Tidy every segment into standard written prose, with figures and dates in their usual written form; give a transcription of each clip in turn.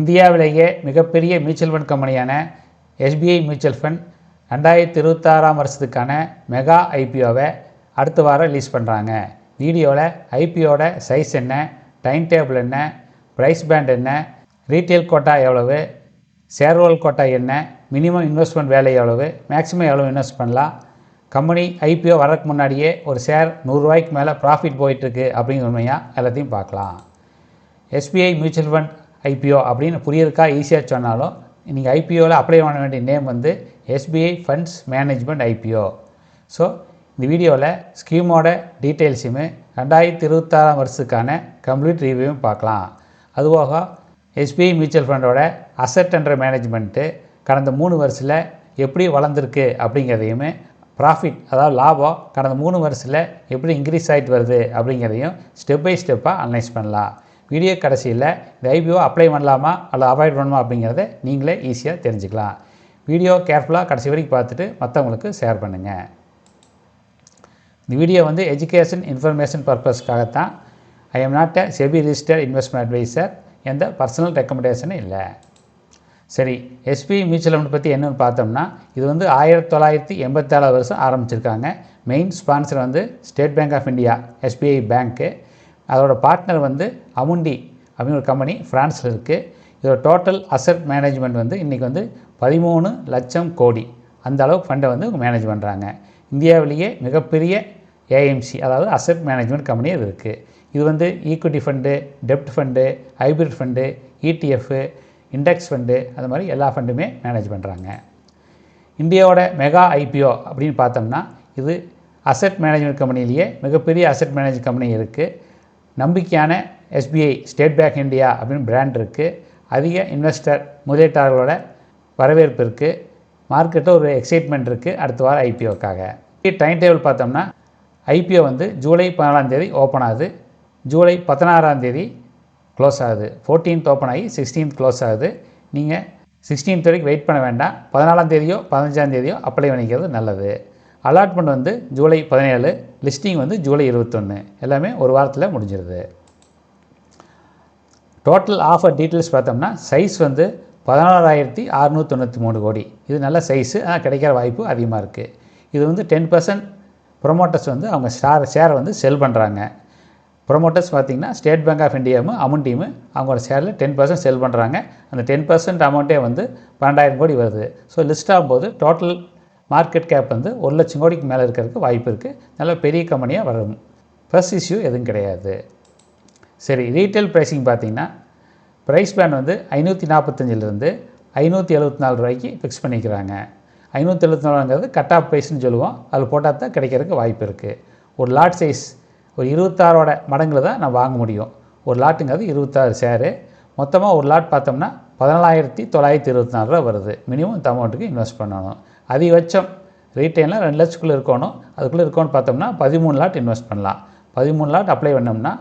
இந்தியாவிலேயே மிகப்பெரிய mutual fund கம்பெனியான எஸ்பிஐ மியூச்சுவல் ஃபண்ட் 2026 வருஷத்துக்கான மெகா ஐபிஓவை அடுத்த வாரம் ரிலீஸ் பண்ணுறாங்க. வீடியோவில் ஐபிஓட சைஸ் என்ன, டைம் டேபிள் என்ன, ப்ரைஸ் பேண்ட் என்ன, ரீட்டெயில் கோட்டா எவ்வளவு, ஷேர் ஹோல்டர் கோட்டா என்ன, மினிமம் இன்வெஸ்ட்மெண்ட் வேலை எவ்வளவு, மேக்ஸிமம் எவ்வளோ இன்வெஸ்ட் பண்ணலாம், கம்பெனி ஐபிஓ வரதுக்கு முன்னாடியே ஒரு ஷேர் ₹100 மேலே ப்ராஃபிட் போயிட்டுருக்கு அப்படிங்கிற உண்மையாக எல்லாத்தையும் பார்க்கலாம். எஸ்பிஐ மியூச்சுவல் ஃபண்ட் ஐபிஓ அப்படின்னு புரியறதுக்கா ஈஸியாக சொன்னாலும் நீங்கள் ஐபிஓவில் அப்ளை பண்ண வேண்டிய நேம் வந்து SBI funds management IPO. So இந்த வீடியோவில் ஸ்கீமோட டீட்டெயில்ஸுமே 2026 வருஷத்துக்கான கம்ப்ளீட் ரிவ்யூவும் பார்க்கலாம். அதுபோக எஸ்பிஐ மியூச்சுவல் ஃபண்டோட அசெட் அண்டர் மேனேஜ்மெண்ட்டு கடந்த 3 வருஷத்தில் எப்படி வளர்ந்துருக்கு அப்படிங்கிறதையுமே, ப்ராஃபிட் அதாவது லாபம் கடந்த 3 வருஷத்தில் எப்படி இன்க்ரீஸ் ஆகிட்டு வருது அப்படிங்கிறதையும் ஸ்டெப் பை ஸ்டெப்பாக அனலைஸ் பண்ணலாம். வீடியோ கடைசியில் இந்த ஐபிஓ அப்ளை பண்ணலாமா அல்லது அவாய்ட் பண்ணணுமா அப்படிங்கிறத நீங்களே ஈஸியாக தெரிஞ்சுக்கலாம். வீடியோ கேர்ஃபுல்லாக கடைசி வரைக்கும் பார்த்துட்டு மற்றவங்களுக்கு ஷேர் பண்ணுங்கள். இந்த வீடியோ வந்து எஜுகேஷன் இன்ஃபர்மேஷன் பர்பஸ்க்காகத்தான். I am not a SEBI registered investment advisor. எந்த பர்சனல் ரெக்கமெண்டேஷனும் இல்லை. சரி, எஸ்பிஐ மியூச்சுவல் ஃபண்ட் பற்றி என்னென்னு பார்த்தோம்னா, இது வந்து 1987 வருஷம் ஆரம்பிச்சிருக்காங்க. மெயின் ஸ்பான்சர் வந்து State Bank of India SBI bank. அதோட பார்ட்னர் வந்து அமுண்டி அப்படின்னு ஒரு கம்பெனி ஃப்ரான்ஸில் இருக்குது. இதோட டோட்டல் அசெட் மேனேஜ்மெண்ட் வந்து இன்றைக்கி வந்து 13 லட்சம் கோடி அந்த அளவுக்கு ஃபண்டை வந்து மேனேஜ் பண்ணுறாங்க. இந்தியாவிலேயே மிகப்பெரிய ஏஎம்சி அதாவது அசெட் மேனேஜ்மெண்ட் கம்பெனி இது இருக்குது. இது வந்து ஈக்விட்டி ஃபண்டு, டெப்ட் fund, hybrid fund, ETF, index fund, அது மாதிரி எல்லா ஃபண்டுமே மேனேஜ் பண்ணுறாங்க. இந்தியாவோட மெகா ஐபிஓ அப்படின்னு பார்த்தோம்னா, இது அசெட் மேனேஜ்மெண்ட் கம்பெனிலேயே மிகப்பெரிய அசெட் மேனேஜ் கம்பெனி இருக்குது. நம்பிக்கையான எஸ்பிஐ ஸ்டேட் பேங்க் இந்தியா அப்படின்னு பிராண்ட் இருக்குது. அதிக இன்வெஸ்டர் முதலீட்டாளர்களோட வரவேற்பு இருக்குது. மார்க்கெட்டில் ஒரு எக்ஸைட்மெண்ட் இருக்குது அடுத்த வாரம் ஐபிஓக்காக. டைம் டேபிள் பார்த்தோம்னா, ஐபிஓ வந்து ஜூலை 14 ஓப்பன் ஆகுது, ஜூலை 16 க்ளோஸ் ஆகுது. 14th ஓப்பன் ஆகி 16th க்ளோஸ் ஆகுது. நீங்கள் 16th வரைக்கும் வெயிட் பண்ண வேண்டாம். 14 15 அப்ளை பண்ணிக்கிறது நல்லது. அலாட்மெண்ட் வந்து ஜூலை 17, லிஸ்டிங் வந்து ஜூலை 21. எல்லாமே ஒரு வாரத்தில் முடிஞ்சிருது. டோட்டல் ஆஃபர் டீட்டெயில்ஸ் பார்த்தோம்னா, சைஸ் வந்து 16,693 கோடி. இது நல்ல சைஸு, ஆனால் கிடைக்கிற வாய்ப்பு அதிகமாக இருக்குது. இது வந்து 10% ப்ரொமோட்டர்ஸ் வந்து அவங்க ஷேரை வந்து செல் பண்ணுறாங்க. ப்ரொமோட்டர்ஸ் பார்த்திங்கன்னா ஸ்டேட் பேங்க் ஆஃப் இந்தியாவும் அமௌண்ட்டையும் அவங்களோட ஷேரில் 10% செல் பண்ணுறாங்க. அந்த 10% அமௌண்ட்டே வந்து 12,000 கோடி வருது. ஸோ லிஸ்ட் ஆகும்போது டோட்டல் மார்க்கெட் கேப் வந்து 1 லட்சம் கோடிக்கு மேலே இருக்கிறதுக்கு வாய்ப்பு இருக்குது. நல்ல பெரிய கம்பெனியாக வரும். ப்ரெஸ் இஷ்யூ எதுவும் கிடையாது. சரி, ரீட்டைல் ப்ரைஸிங் பார்த்திங்கன்னா, ப்ரைஸ் பேண்ட் வந்து 545 574 ஃபிக்ஸ் பண்ணிக்கிறாங்க. 574ங்கிறது கட் ஆஃப் ப்ரைஸ்னு சொல்லுவோம். அதில் போட்டால் தான் கிடைக்கிறதுக்கு வாய்ப்பு இருக்குது. ஒரு லாட் சைஸ் ஒரு 26 மடங்கில் தான் நான் வாங்க முடியும். ஒரு லாட்டுங்கிறது 26 ஷேரு. மொத்தமாக ஒரு லாட் பார்த்தோம்னா 14,924 வருது. மினிமம் இந்த அமௌண்ட்டுக்கு இன்வெஸ்ட் பண்ணணும். அதிகபட்சம் ரீட்டைலில் 2 லட்சத்துக்குள்ளே இருக்கணும். அதுக்குள்ளே இருக்கணும்னு பார்த்தோம்னா 13 லாட் இன்வெஸ்ட் பண்ணலாம். 13 லாட் அப்ளை பண்ணோம்னா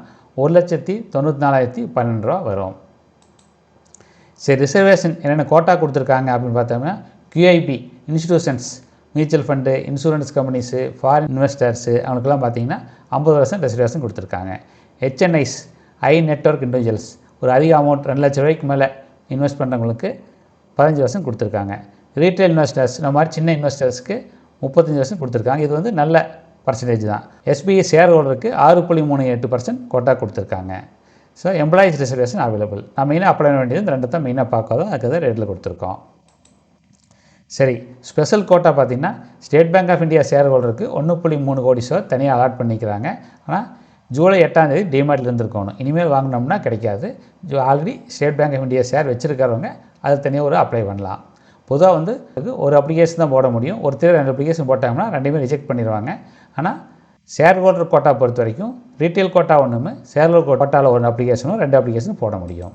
1,94,012 வரும். சரி, ரிசர்வேஷன் என்னென்ன கோட்டா கொடுத்துருக்காங்க அப்படின்னு பார்த்தோம்னா, QIP institutions, mutual fund, insurance companies, foreign investors அவங்களுக்கெல்லாம் பார்த்திங்கன்னா 50% ரிசர்வேஷன் கொடுத்துருக்காங்க. HNIs ஹை நெட்வொர்க் இண்டிவிஜுவல்ஸ் ஒரு அதிக அமௌண்ட் 2 லட்ச ரூபாய்க்கு மேலே இன்வெஸ்ட் பண்ணுறவங்களுக்கு 15% கொடுத்துருக்காங்க. ரீட்டைல் இன்வெஸ்டர்ஸ் இந்த மாதிரி சின்ன இன்வெஸ்டர்ஸ்க்கு 35% கொடுத்துருக்காங்க. இது வந்து நல்ல பர்சன்டேஜ் தான். எஸ்பிஐ ஷேர் ஹோல்டருக்கு 6.38% கோட்டா கொடுத்துருக்காங்க. So employees reservation available. நான் மெயினாக அப்ளை பண்ண வேண்டியது 2 தான் மெயினாக பார்க்காதோம். அதுக்கு தான் ரேட்டில் கொடுத்துருக்கோம். சரி, ஸ்பெஷல் கோட்டா பார்த்திங்கன்னா, State Bank of India share ஹோல்டருக்கு 1.3 கோடி ஷேர் தனியாக அலாட் பண்ணிக்கிறாங்க. ஆனால் ஜூலை 8 டிமார்ட்டில் இருந்துருக்கணும். இனிமேல் வாங்கினோம்னா கிடைக்காது. Already State Bank of India share வச்சுருக்கிறவங்க அது தனியாக ஒரு அப்ளை பண்ணலாம். பொதுவாக வந்து ஒரு அப்ளிகேஷன் தான் போட முடியும். ஒருத்தர் 2 அப்ளிகேஷன் போட்டாங்கன்னா 2மே ரிஜெக்ட் பண்ணிடுவாங்க. ஆனால் ஷேர் ஹோல்டர் கோட்டா பொறுத்த வரைக்கும் ரீட்டைல் கோட்டா ஒன்றுமே, ஷேர் ஹோல்டர் கோட்டாவில் 1 அப்ளிகேஷனும் 2 அப்ளிகேஷனும் போட முடியும்.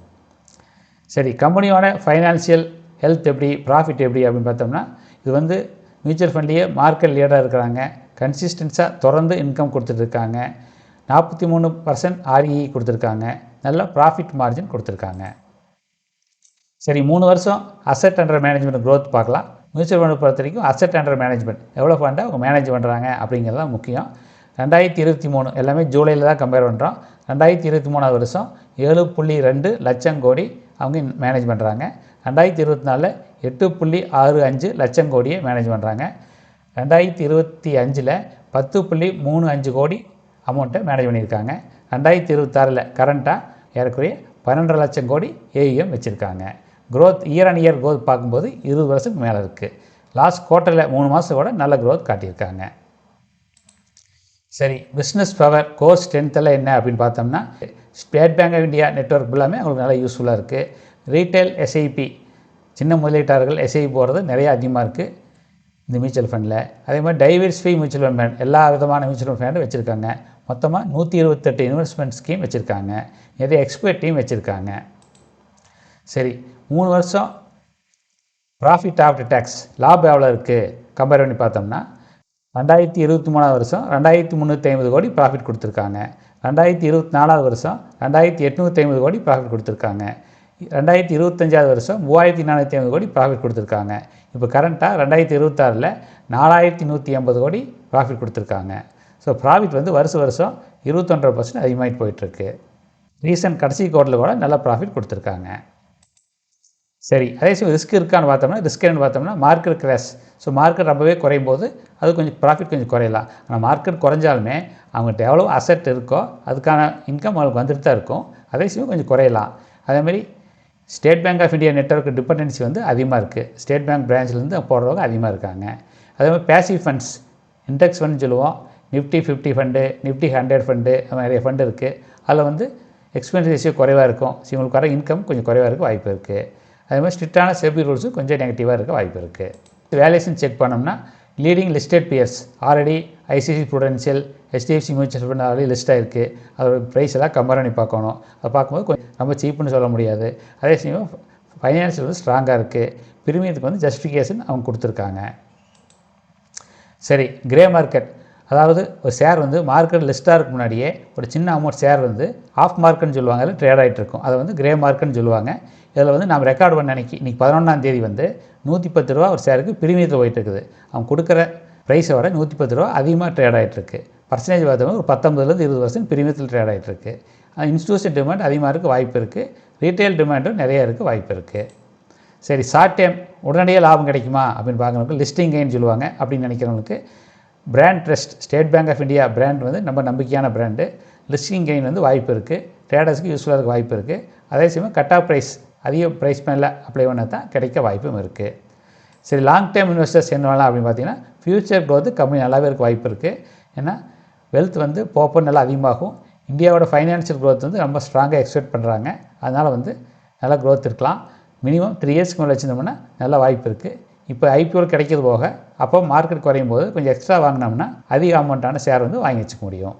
சரி, கம்பெனியோட ஃபைனான்சியல் ஹெல்த் எப்படி, ப்ராஃபிட் எப்படி அப்படின்னு பார்த்தோம்னா, இது வந்து மியூச்சுவல் ஃபண்ட்லேயே மார்க்கெட் லீடராக இருக்கிறாங்க. கன்சிஸ்டன்ஸாக தொடர்ந்து இன்கம் கொடுத்துட்ருக்காங்க. 43% REE கொடுத்துருக்காங்க. நல்ல ப்ராஃபிட் மார்ஜின் கொடுத்துருக்காங்க. சரி, 3 வருஷம் அசெட் அண்டர் மேனேஜ்மெண்ட் க்ரோத் பார்க்கலாம். மியூச்சுவல் ஃபண்டை பொறுத்த வரைக்கும் அசெட் அண்டர் மேனேஜ்மெண்ட் எவ்வளோ ஃபண்டை அவங்க மேனேஜ் பண்ணுறாங்க அப்படிங்கிறது தான் முக்கியம். 2023 எல்லாமே ஜூலையில் தான் கம்பேர் பண்ணுறோம். 2023 வருஷம் 7.2 லட்சம் கோடி அவங்க மேனேஜ் பண்ணுறாங்க. 2024 8.65 லட்சம் கோடியை மேனேஜ் பண்ணுறாங்க. 2025 10.35 கோடி அமௌண்ட்டை மேனேஜ் பண்ணியிருக்காங்க. 2026 கரண்ட்டாக ஏறக்குறைய 12 லட்சம் கோடி ஏஇஎம் வச்சுருக்காங்க. Growth year and year growth பார்க்கும்போது 20% மேலே இருக்குது. லாஸ்ட் குவார்ட்டரில் 3 மாதத்தோட நல்ல க்ரோத் காட்டியிருக்காங்க. சரி, பிஸ்னஸ் பவர் கோர் ஸ்ட்ரென்த் எல்லாம் என்ன அப்படின்னு பார்த்தோம்னா, State Bank of India network எல்லாமே அவங்களுக்கு நல்லா யூஸ்ஃபுல்லாக இருக்குது. ரீட்டைல் எஸ்ஐபி சின்ன முதலீட்டாளர்கள் எஸ்ஐபி போகிறது நிறைய அதிகமாக இருக்குது இந்த மியூச்சுவல் ஃபண்டில். அதே மாதிரி டைவர்சிஃபை மியூச்சுவல் ஃபண்ட் எல்லா விதமான மியூச்சுவல் ஃபண்டும் வச்சுருக்காங்க. மொத்தமாக 128 இன்வெஸ்ட்மெண்ட் ஸ்கீம் வச்சுருக்காங்க. நிறைய எக்ஸ்பர்ட் டீம் வச்சுருக்காங்க. சரி, 3 வருஷம் ப்ராஃபிட் ஆஃப்டர் டேக்ஸ் லாபம் எவ்வளோ இருக்குது கம்பேர் பண்ணி பார்த்தோம்னா, 2023 வருஷம் 2350 கோடி ப்ராஃபிட் கொடுத்துருக்காங்க. 2024 வருஷம் 2850 கோடி ப்ராஃபிட் கொடுத்துருக்காங்க. 2025 வருஷம் 3450 கோடி ப்ராஃபிட் கொடுத்துருக்காங்க. இப்போ கரண்ட்டாக 2026 4180 கோடி ப்ராஃபிட் கொடுத்துருக்காங்க. ஸோ ப்ராஃபிட் வந்து வருஷம் 21% அதிகமாகிட்டு போயிட்டுருக்கு. ரீசன்ட் கடைசி குவார்ட்டரில் கூட நல்ல ப்ராஃபிட் கொடுத்துருக்காங்க. சரி, அதே சமயம் ரிஸ்க் இருக்கான்னு பார்த்தோம்னா, ரிஸ்க் என்னென்னு பார்த்தோம்னா மார்க்கெட் கிராஷ். ஸோ மார்க்கெட் ரொம்பவே குறையும் போது அது கொஞ்சம் ப்ராஃபிட் கொஞ்சம் குறையலாம். ஆனால் மார்க்கெட் குறைஞ்சாலுமே அவங்கள்ட்ட எவ்வளோ அசெட் இருக்கோ அதுக்கான இன்கம் அவங்களுக்கு வந்துட்டு தான் இருக்கும். அதே சமயம் கொஞ்சம் குறையலாம். அதேமாதிரி State Bank of India network dependency வந்து அதிகமாக இருக்குது. ஸ்டேட் பேங்க் பிரான்ச்லேருந்து போடுறவங்க அதிகமாக இருக்காங்க. அதேமாதிரி பேசிவ் ஃபண்ட்ஸ் இண்டெக்ஸ் ஃபண்ட் சொல்லுவோம். நிஃப்டி 50 ஃபண்டு, நிஃப்டி 100 ஃபண்டு, அது நிறைய ஃபண்டு இருக்குது. அதில் வந்து எக்ஸ்பென்ஸ் ரேஷியோ குறைவாக இருக்கும். இவங்களுக்கு வர இன்கம் கொஞ்சம் குறைவாக இருக்க வாய்ப்பு இருக்குது. அதே மாதிரி ஸ்ட்ரிக்டான செபி ரூல்ஸும் கொஞ்சம் நெகட்டிவாக இருக்க வாய்ப்பு இருக்குது. வேல்யூஷன் செக் பண்ணோம்னா leading listed peers already ICICI Prudential, HDFC mutual fund already list ஆகிருக்கு. அதோட ப்ரைஸ் எல்லாம் கம்பேர் பண்ணி பார்க்கணும். அதை பார்க்கும்போது கொஞ்சம் ரொம்ப சீப்புன்னு சொல்ல முடியாது. அதே சமயம் ஃபைனான்ஷியல் வந்து ஸ்ட்ராங்காக இருக்குது. பிரீமியத்துக்கு வந்து ஜஸ்டிஃபிகேஷன் அவங்க கொடுத்துருக்காங்க. சரி, கிரே மார்க்கெட் அதாவது ஒரு ஷேர் வந்து மார்க்கெட் லிஸ்ட்டாக இருக்க முன்னாடியே ஒரு சின்ன அமௌண்ட் ஷேர் வந்து ஆஃப் மார்க்கெட்னு சொல்லுவாங்க, அதில் ட்ரேட் ஆகிட்டு இருக்கும். அதை வந்து கிரே மார்க்கெட்னு சொல்லுவாங்க. இதில் வந்து நம்ம ரெக்கார்டு பண்ண இன்றைக்கி 11ஆம் தேதி வந்து 110 ரூபா ஒரு ஷேருக்கு பிரீமியத்தில் போயிட்டு இருக்குது. அவங்க கொடுக்குற ப்ரைஸை விட 110 ரூபா அதிகமாக ட்ரேட் ஆகிட்டுருக்கு. பர்சன்டேஜ் பார்த்தோம்னா ஒரு 19லேருந்து 20% பிரீமியத்தில் ட்ரேட் ஆகிட்டுருக்கு. இன்ஸ்டியூஷன் டிமாண்ட் அதிகமாக இருக்க வாய்ப்பு இருக்குது. ரீட்டைல் டிமாண்டும் நிறைய இருக்க வாய்ப்பு இருக்குது. சரி, ஷார்ட் டைம் உடனடியாக லாபம் கிடைக்குமா அப்படின்னு பார்க்குறவங்களுக்கு லிஸ்டிங் கெயின் சொல்லுவாங்க. அப்படின்னு நினைக்கிறவங்களுக்கு brand trust State Bank of India brand வந்து நம்ம நம்பிக்கையான பிராண்டு. லிஸ்டிங் கெயின் வந்து வாய்ப்பு இருக்குது. ட்ரேடர்ஸ்க்கு யூஸ்ஃபுல்லாக இருக்க வாய்ப்பு இருக்குது. அதே சமயம் கட் ஆஃப் ப்ரைஸ் அதிக ப்ரைஸ் மேலே அப்ளை பண்ணால் தான் கிடைக்க வாய்ப்பும் இருக்குது. சரி, லாங் டைம் இன்வெஸ்டர்ஸ் என்ன பண்ணலாம் அப்படின்னு பார்த்தீங்கன்னா, ஃப்யூச்சர் க்ரோத்து கம்பெனி நல்லாவே இருக்க வாய்ப்பு இருக்குது. ஏன்னா வெல்த் வந்து போப்போ நல்லா அதிகமாகும். இந்தியாவோட ஃபைனான்ஷியல் க்ரோத் வந்து ரொம்ப ஸ்ட்ராங்காக எக்ஸ்பெக்ட் பண்ணுறாங்க. அதனால் வந்து நல்லா க்ரோத் இருக்கலாம். மினிமம் 3 இயர்ஸ்க்கு மேலே வச்சுருந்தோம்னா நல்ல வாய்ப்பு இருக்குது. இப்போ ஐபிஓ கிடைக்கிறது போக அப்போ மார்க்கெட் குறையும் போது கொஞ்சம் எக்ஸ்ட்ரா வாங்கினோம்னா அதிக அமௌண்ட்டான ஷேர் வந்து வாங்கி வச்சுக்க முடியும்.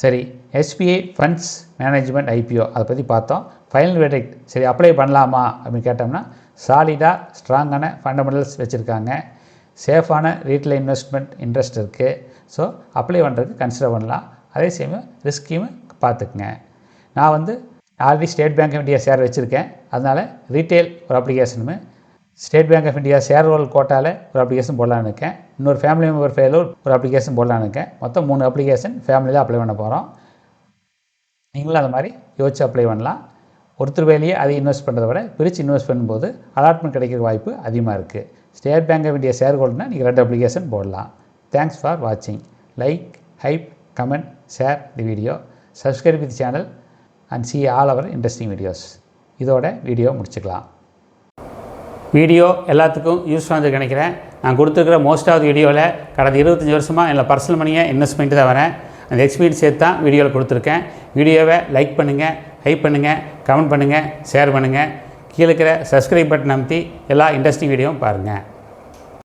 சரி, SBI ஃபண்ட்ஸ் மேனேஜ்மெண்ட் IPO அதை பற்றி பார்த்தோம். ஃபைனல் வெர்டிக்ட் சரி அப்ளை பண்ணலாமா அப்படின்னு கேட்டோம்னா, சாலிடாக ஸ்ட்ராங்கான ஃபண்டமெண்டல்ஸ் வச்சுருக்காங்க. சேஃபான ரீட்டைல் இன்வெஸ்ட்மெண்ட் இன்ட்ரெஸ்ட் இருக்குது. ஸோ அப்ளை பண்ணுறதுக்கு கன்சிடர் பண்ணலாம். அதே சமயம் ரிஸ்கையும் பார்த்துக்குங்க. நான் வந்து already State Bank of India share வச்சுருக்கேன். அதனால் ரீட்டைல் ஒரு அப்ளிகேஷனுமே State Bank of India shareholder கோட்டாவில் ஒரு அப்ளிகேஷன் போடலான்னு இருக்கேன். இன்னொரு ஃபேமிலி மெம்பர் ஃபைலில் ஒரு அப்ளிகேஷன் போடலான்னு இருக்கேன். மொத்தம் 3 அப்ளிகேஷன் ஃபேமிலியில் அப்ளை பண்ண போகிறோம். நீங்களும் அந்த மாதிரி யோசிச்சு அப்ளை பண்ணலாம். ஒருத்தர் வேலையே அதை இன்வெஸ்ட் பண்ணுறத விட பிரித்து இன்வெஸ்ட் பண்ணும்போது அலாட்மெண்ட் கிடைக்கிற வாய்ப்பு அதிகமாக இருக்குது. State Bank of India share ஹோல்டர்னால் நீங்கள் 2 அப்ளிகேஷன் போடலாம். தேங்க்ஸ் ஃபார் வாட்சிங். Like, hype, comment, share the video. Subscribe the channel and see all our interesting videos. இதோட வீடியோ முடிச்சுக்கலாம். வீடியோ எல்லாத்துக்கும் யூஸ் வந்து நினைக்கிறேன். நான் கொடுத்துருக்கிற மோஸ்ட் ஆஃப் வீடியோவில் கடந்த 25 வருஷமாக என்னோட பர்சனல் மணியை இன்வெஸ்ட் பண்ணிட்டு தான் வரேன். அந்த எக்ஸ்பீரியன்ஸ் சேர்த்து தான் வீடியோவில் கொடுத்துருக்கேன். வீடியோவை லைக் பண்ணுங்கள், ஹைப் பண்ணுங்கள், கமெண்ட் பண்ணுங்கள், ஷேர் பண்ணுங்கள். கீழே இருக்கிற சப்ஸ்கிரைப் பட்டன் அமைத்தி எல்லா இன்ட்ரெஸ்டிங் வீடியோவும் பாருங்கள்.